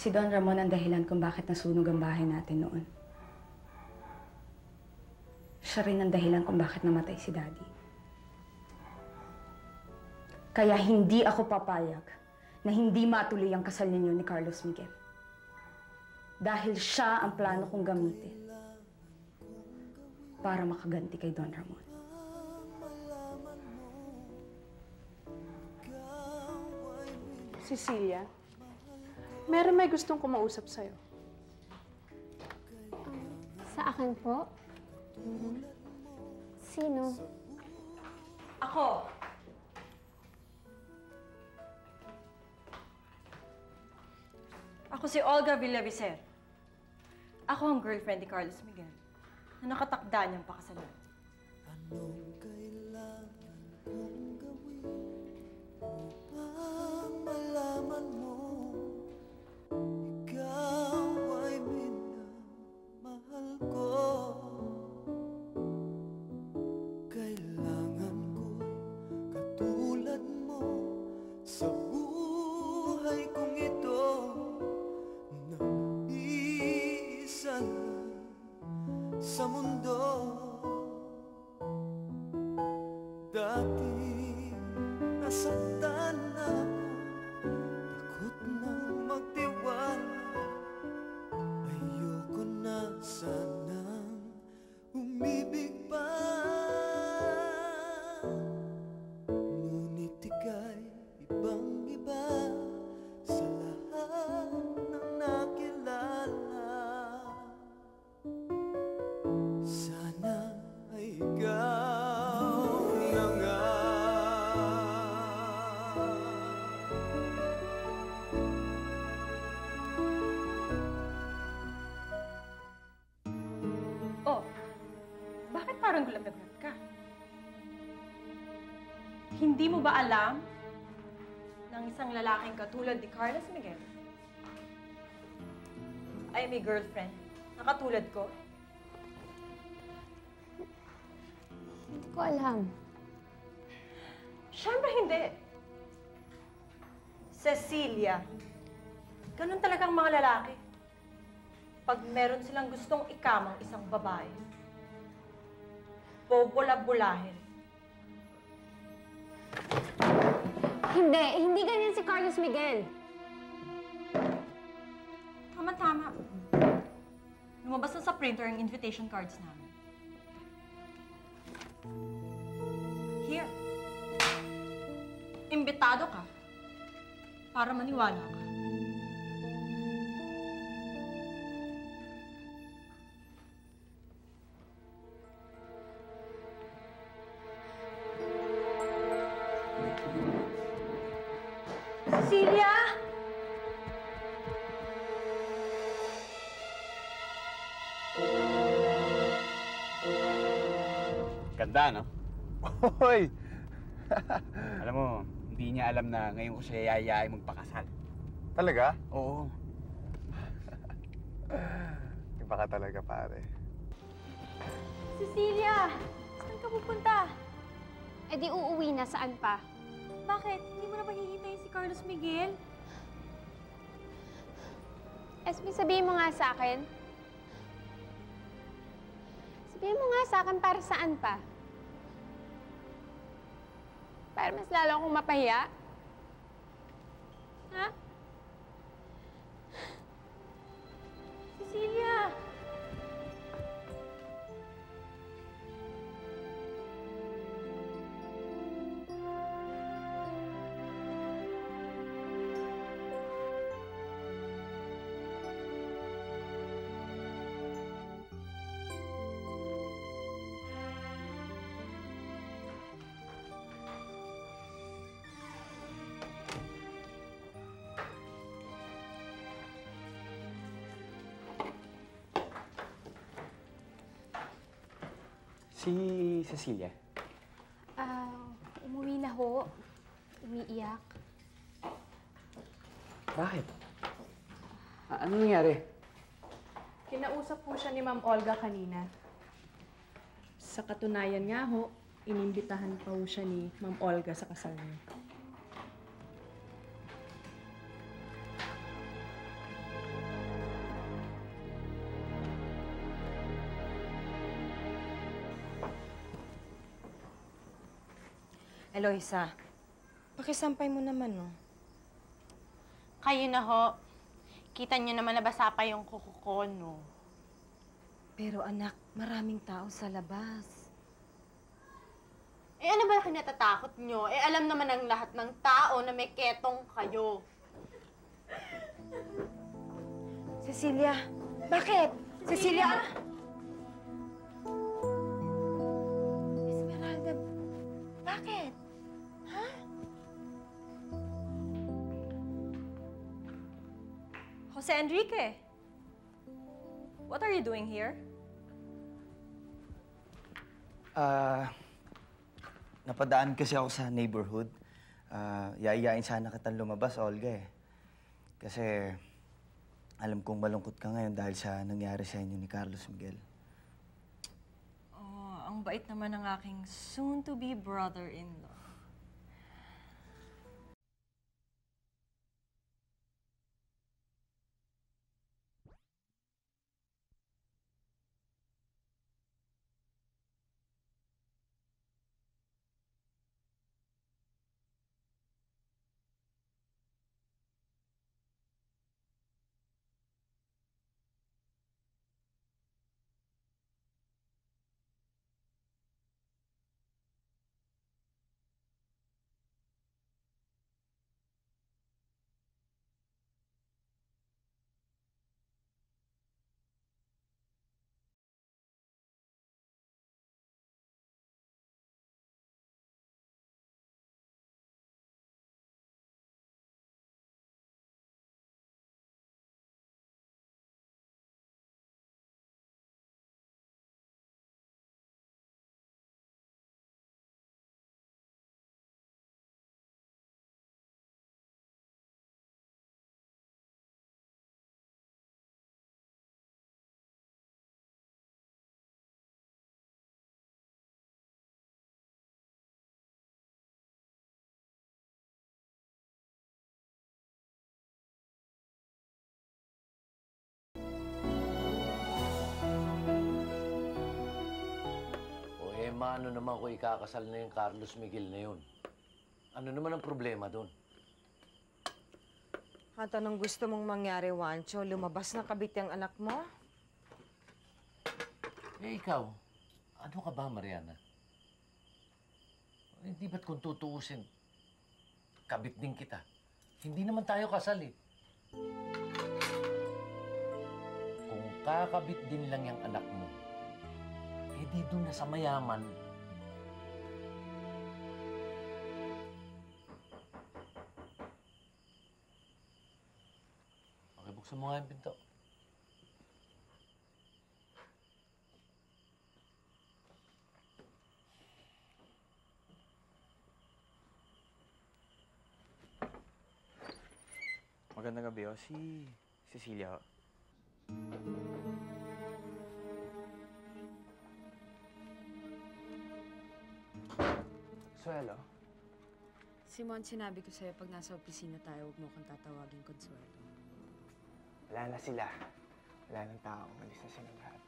Si Don Ramon ang dahilan kung bakit nasunog ang bahay natin noon. Siya rin ang dahilan kung bakit namatay si Daddy. Kaya hindi ako papayag na hindi matuloy ang kasal ninyo ni Carlos Miguel. Dahil siya ang plano kong gamitin para makaganti kay Don Ramon. Cecilia, meron may gustong kumausap sa'yo. Sa akin po? Sino? Ako! Ako si Olga Villavicer. Ako ang girlfriend ni Carlos Miguel na nakatakda niyang pakasalan. Anong kailangan kong gawin upang malaman mo ikaw ay minamahal ko? Kailangan ko'y katulad mo sa buhay kong ito. Nag-iisa lang sa mundo. Dati nasaktan ako, takot nang magtiwala. Ayoko na sanang umibig pa. Ngunit ika'y ibang-iba sa lahat ng nakilala. Sana ay ikaw na nga. Oh, bakit parang gulat na gulat ka? Hindi mo ba alam ng isang lalaking katulad ni Carlos Miguel ay may girlfriend na katulad ko? Hindi ko alam. Siyempre hindi. Cecilia, ganun talagang mga lalaki. Pag meron silang gustong ikamang isang babae, bubula-bulahin. Hindi ganyan si Carlos Miguel. Tama-tama. Lumabas na sa printer ang invitation cards namin. Here. Imbitado ka para maniwala ka. Cecilia! Ganda, no? Hoy! Alam mo, hindi niya alam na ngayon ko siya yayayain magpakasal. Talaga? Oo. Iba ka talaga, pare. Cecilia! Saan ka pupunta? Eh di uuwi na, saan pa? Bakit? Hindi mo na ba hihintayin si Carlos Miguel? Esme, sabihin mo nga sa akin. Sabihin mo nga sa akin para saan pa? Para mas lalo akong mapahiya? Ha? Cecilia! Si Cecilia. Umuwi na ho. Umiiyak. Bakit? Ano nangyari? Kinausap po siya ni Ma'am Olga kanina. Sa katunayan nga ho, inimbitahan pa ho siya ni Ma'am Olga sa kasal niya. Eloisa, pakisampay mo naman, no? Kayo na ho. Kita niyo naman nabasa pa yung kuko ko, no? Pero anak, maraming tao sa labas. Eh ano ba kinatatakot niyo? Eh alam naman ng lahat ng tao na may ketong kayo. Cecilia, bakit? Cecilia! Esmeralda, bakit? Ha? Jose Enrique, what are you doing here? Napadaan kasi ako sa neighborhood. Yayayain sana kitang lumabas, Olga eh. Kasi alam kong malungkot ka ngayon dahil sa nangyari sa inyo ni Carlos Miguel. Oh, ang bait naman ng aking soon-to-be brother-in-law. Ano naman kung ikakasal na yung Carlos Miguel na yun? Ano naman ang problema doon? At anong gusto mong mangyari, Juancho? Lumabas na kabit yung anak mo? Eh, ikaw, ano ka ba, Mariana? Hindi ba't kung tutuusin, kabit din kita? Hindi naman tayo kasal eh. Kung kakabit din lang yung anak mo, eh di doon na sa mayaman. Buksan mo nga yung pinto. Magandang gabi, oh. Si Cecilia, oh. Consuelo. Simon, sinabi ko sa'yo pag nasa opisina tayo, huwag mo kang tatawagin Consuelo. Wala na sila. Wala nang tao. Malis na sila lahat.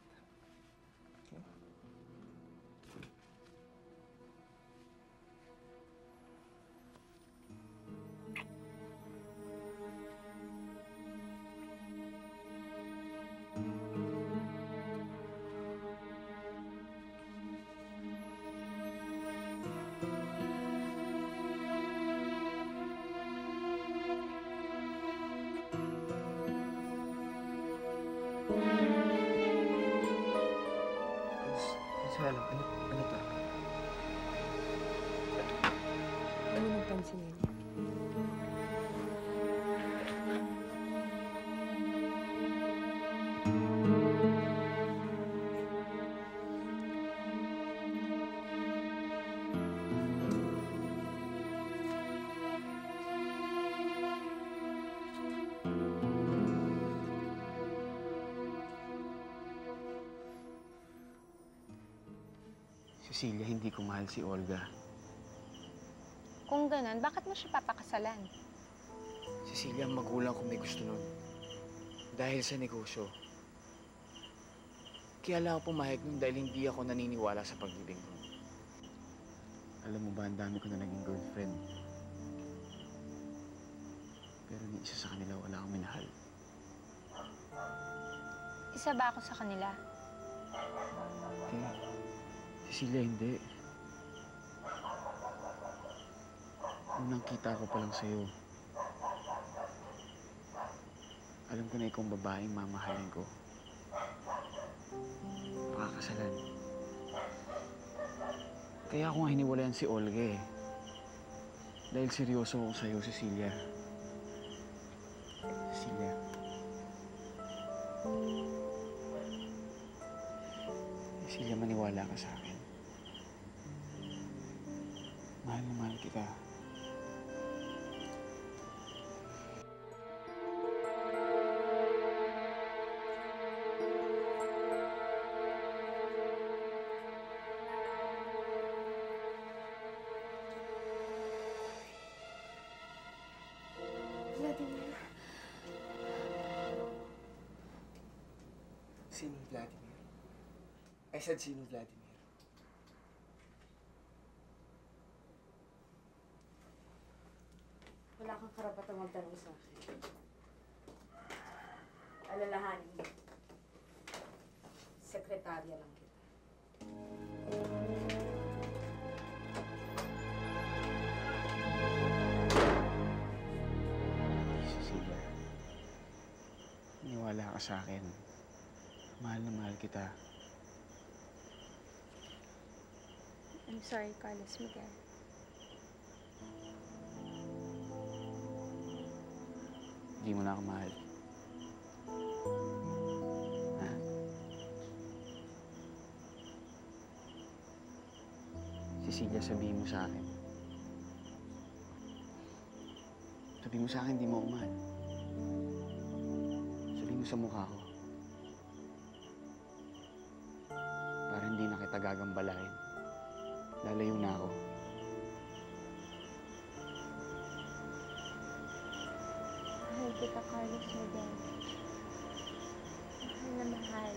Consuelo, ano to? Ano nang pansinin niya? Cecilia, hindi ko mahal si Olga. Kung ganun, bakit mo siya papakasalan? Cecilia, ang magulang ko may gusto nun. Dahil sa negosyo. Kaya lang ako pumayag nun dahil hindi ako naniniwala sa pag-ibig nun. Alam mo ba, ang dami ko na naging girlfriend. Pero ni isa sa kanila wala akong minahal. Isa ba ako sa kanila? Eh, Cecilia, hindi. Unang kita ko pa lang sa'yo. Alam ko na ikaw ang babaeng mamahalin ko. Pakakasalan. Kaya ako nga hiniwalayan si Olga eh. Dahil seryoso ako sa'yo, Cecilia. Cecilia. Cecilia, maniwala ka sa akin. Mahal na mahal kita. Vladimir. Sino Vladimir? I said, sino Vladimir? Wala kang karapatang magtanong sa akin. Alalahanin mo. Sekretarya lang kita. Cecilia, maniwala ka sa akin. Mahal na mahal kita. I'm sorry, Carlos Miguel. Hindi mo na ako mahal. Ha? Cecilia, sabihin mo sa akin. Sabihin mo sa akin, hindi mo ako mahal. Sabihin mo sa mukha ko. Para hindi na kita gagambalain. Lalayo na ako. Mahal kita, Carlos Miguel. Mahal na mahal.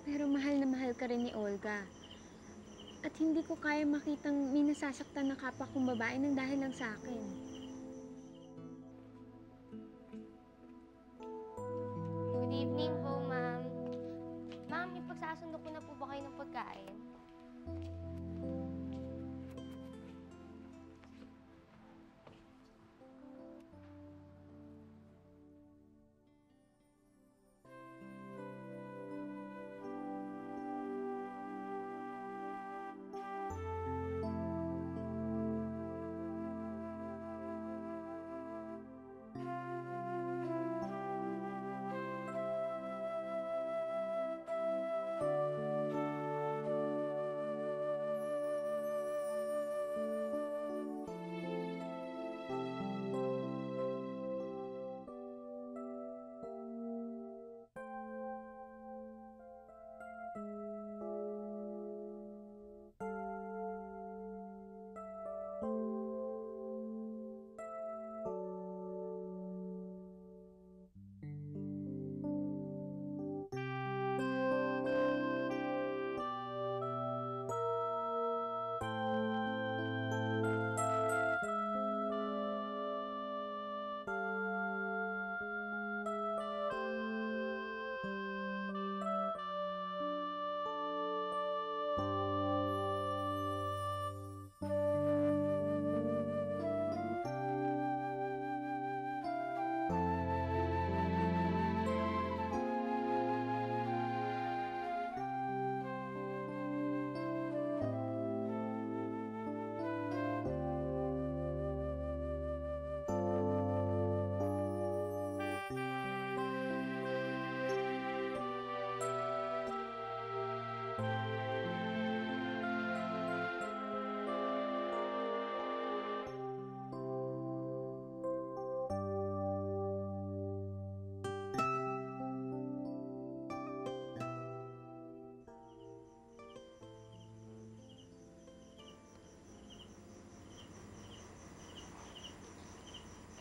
Pero mahal na mahal ka rin ni Olga. At hindi ko kaya makitang may nasasaktan na kapwa kong babae nang dahil lang sa akin. Good evening po, ma'am. Ma'am, ipagsasundo ko na po ba kayo ng pagkain?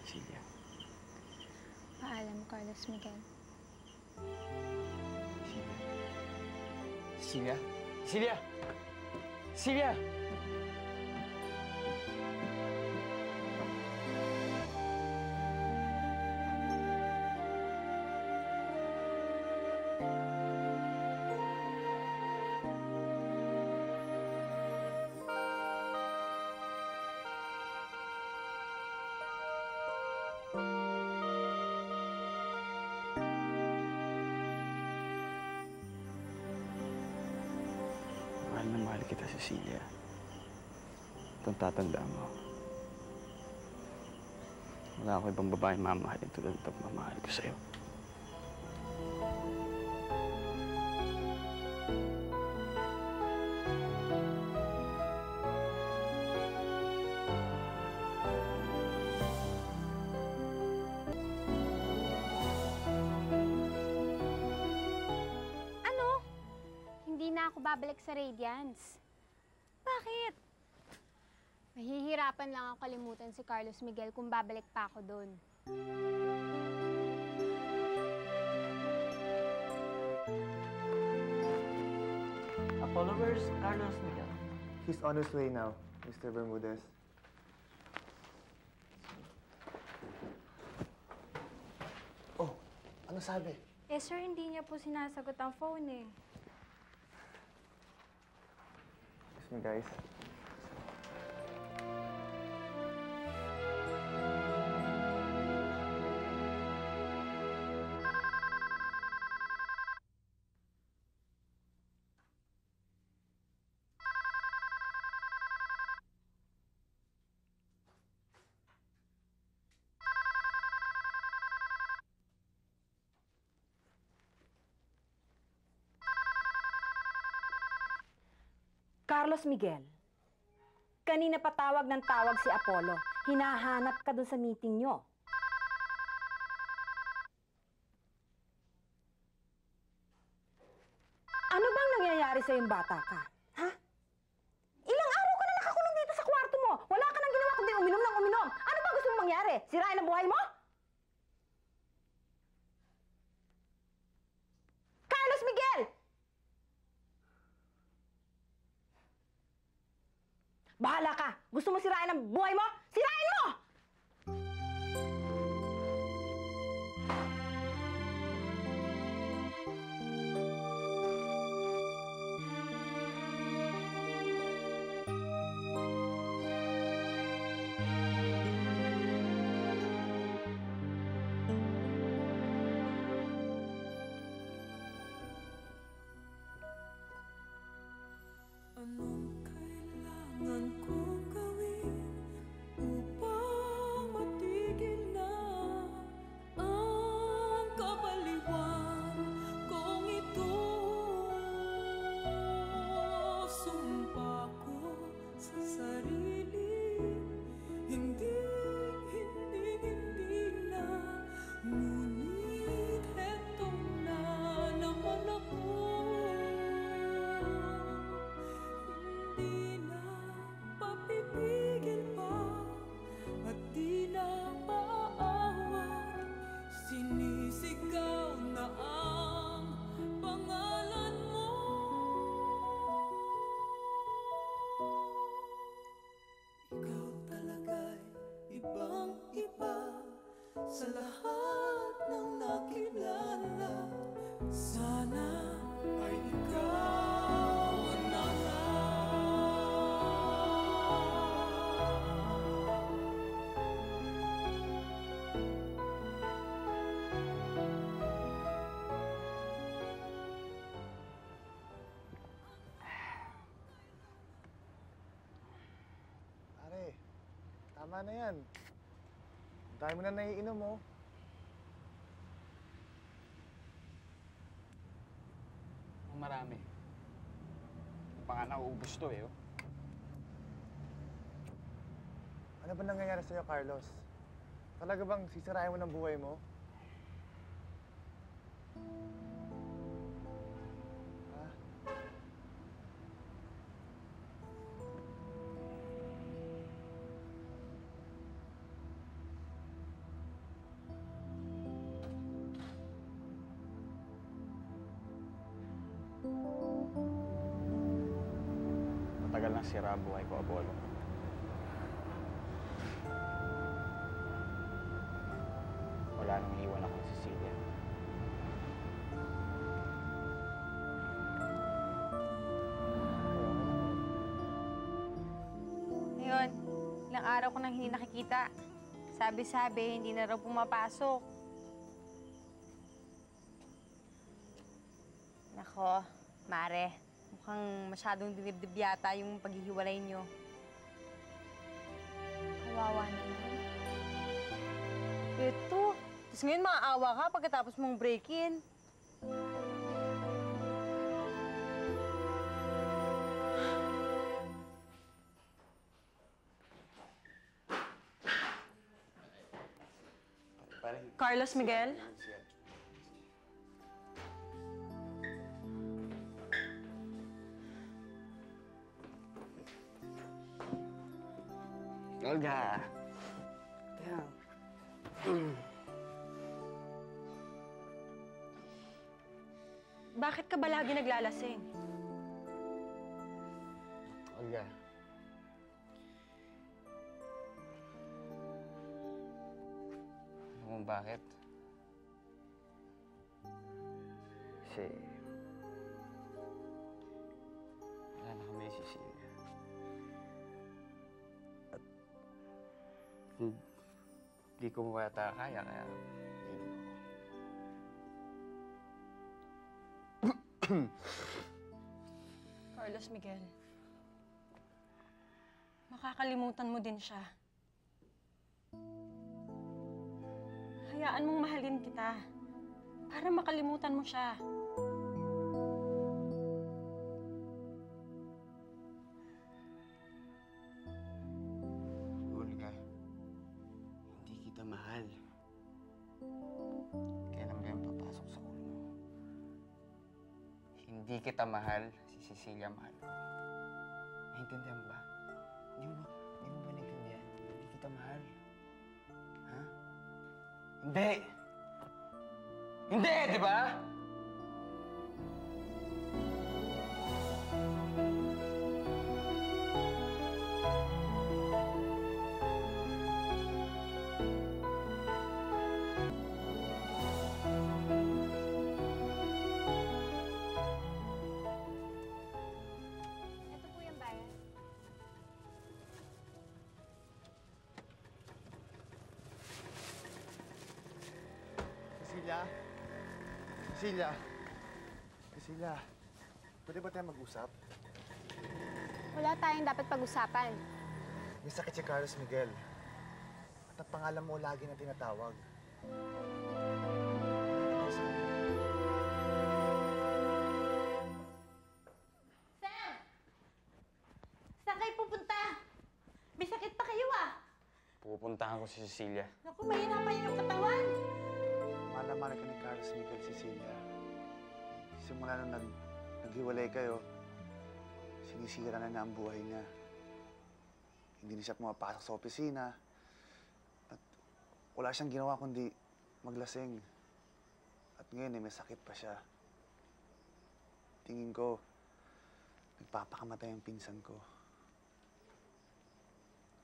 Cecilia. Paalam, Carlos Miguel. Cecilia. Cecilia? Cecilia! Cecilia! Mahal na mahal kita, Cecilia. Itong tatandaan mo. Wala ako ibang babaeng mamahalin tulad ng pagmamahal ko sa'yo. Hindi na ako babalik sa Radiance. Bakit? Mahihirapan lang ako kalimutan si Carlos Miguel kung babalik pa ako doon. Apollo, where's Carlos Miguel? He's on his way now, Mr. Bermudez. Oh, ano sabi? Eh, sir, hindi niya po sinasagot ang phone eh. Excuse me, guys. Carlos Miguel, kanina pa tawag ng tawag si Apollo. Hinahanap ka dun sa meeting nyo. Ano bang nangyayari sa yung bata ka? Ha? Ilang araw ka na nakakulong dito sa kwarto mo. Wala ka nang ginawa kundi uminom ng uminom. Ano ba gusto mong mangyari? Sirain ang buhay mo? Carlos Miguel! Bahala ka! Gusto mo sirain ang buhay mo? Sirain mo! Sa lahat ng nakilala, sana ay ikaw na Pare, tama na yan. Ang dami mo na naiinom, oh. Marami. Baka nauubos to, eh, oh. Ano ba nangyayari sa'yo, Carlos? Talaga bang sisirain mo ng buhay mo? Thank you. nasira ang buhay ko, Apollo. Wala nang iwan ako ni Cecilia. Ngayon, ilang araw ko nang hindi nakikita. Sabi-sabi, hindi na raw pumapasok. Nako, Mare, mukhang masyadong dinibdib yata yung paghihiwalay niyo. Kawawa naman. Ito, tapos ngayon maaawa ka pagkatapos mong break-in. Carlos Miguel? Olga! Bakit ka ba lagi naglalasing? Olga. Alam mo bakit? Kasi... wala na kami si Cecilia. At... hindi ko mo yata kaya, kaya... Carlos Miguel, makakalimutan mo din siya. Hayaan mong mahalin kita para makalimutan mo siya. Olga, hindi kita mahal. Kailan ba yung papasok sa ulo mo? Hindi kita mahal, si Cecilia mahal ko. Naintindihan ba? Hindi mo ba naintindihan? Hindi kita mahal. Ha? Hindi! Hindi, di ba? Ito po yung bayan. Cecilia? Cecilia? Cecilia, pwede ba tayo mag-usap? Wala tayong dapat pag-usapan. May sakit si Carlos Miguel. At ang pangalan mo lagi na tinatawag. Sam! Saan kayo pupunta? May sakit pa kayo ah! Pupuntahan ko si Cecilia. Naku, mahinapan yung katawan! Malaman ka ni Carlos Miguel, Cecilia. Simula nung naghiwalay kayo, sinisira na ang buhay niya. Hindi na siya pumapasok sa opisina. At wala siyang ginawa kundi maglasing. At ngayon may sakit pa siya. Tingin ko, nagpapakamatay ang pinsan ko.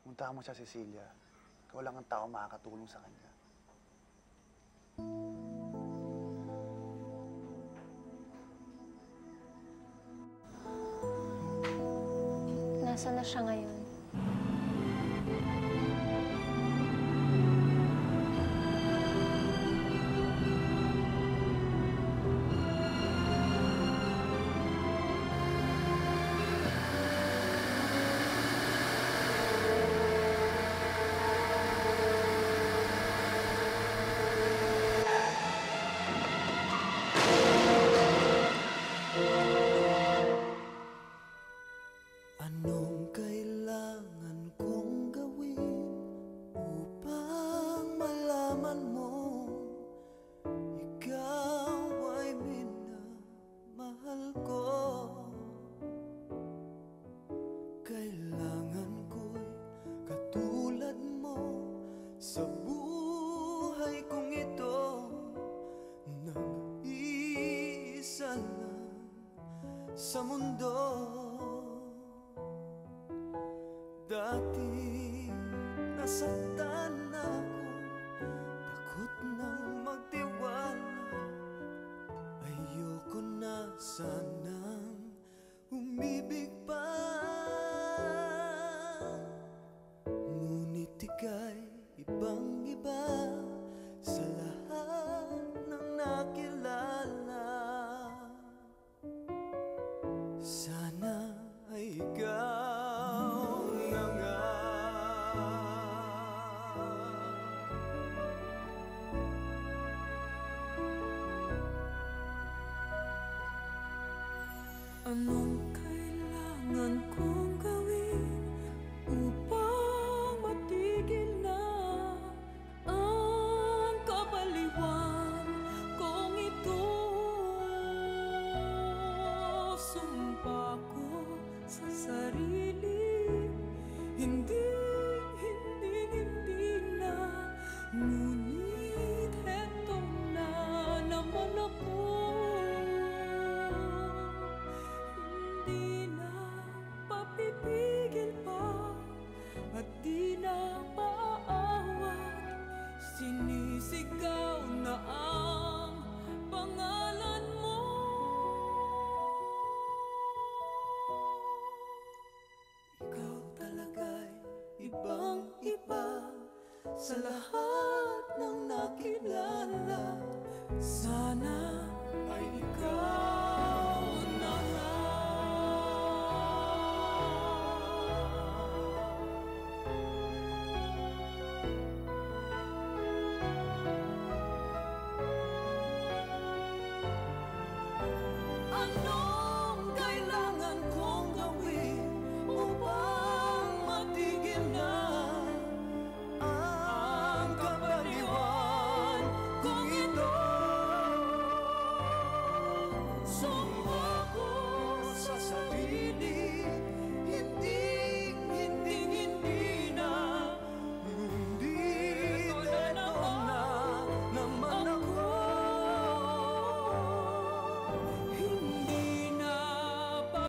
Puntahan mo siya, Cecilia. Ikaw lang ang tao makakatulong sa kanya. Nasaan na siya ngayon? Anong kailangan kong gawin upang malaman mo ikaw ay minamahal ko? Kailangan ko'y katulad mo sa buhay kong ito. Nag-iisa lang sa mundo. nasaktan ako, takot nang magtiwala. Ayoko na sanang umibig pa, ngunit ika'y ibang-iba sa lahat ng nakilala. Sana ay ikaw na nga. Anong kailangan kong gawin upang matigil na ang kabaliwan kong ito? Sumpa ko sa sarili, hindi na, ngunit heto na naman ako. Hindi na papipigil pa at di na maaawat, sinisigaw na ang pangalan mo. Ikaw talaga'y ibang-iba sa lahat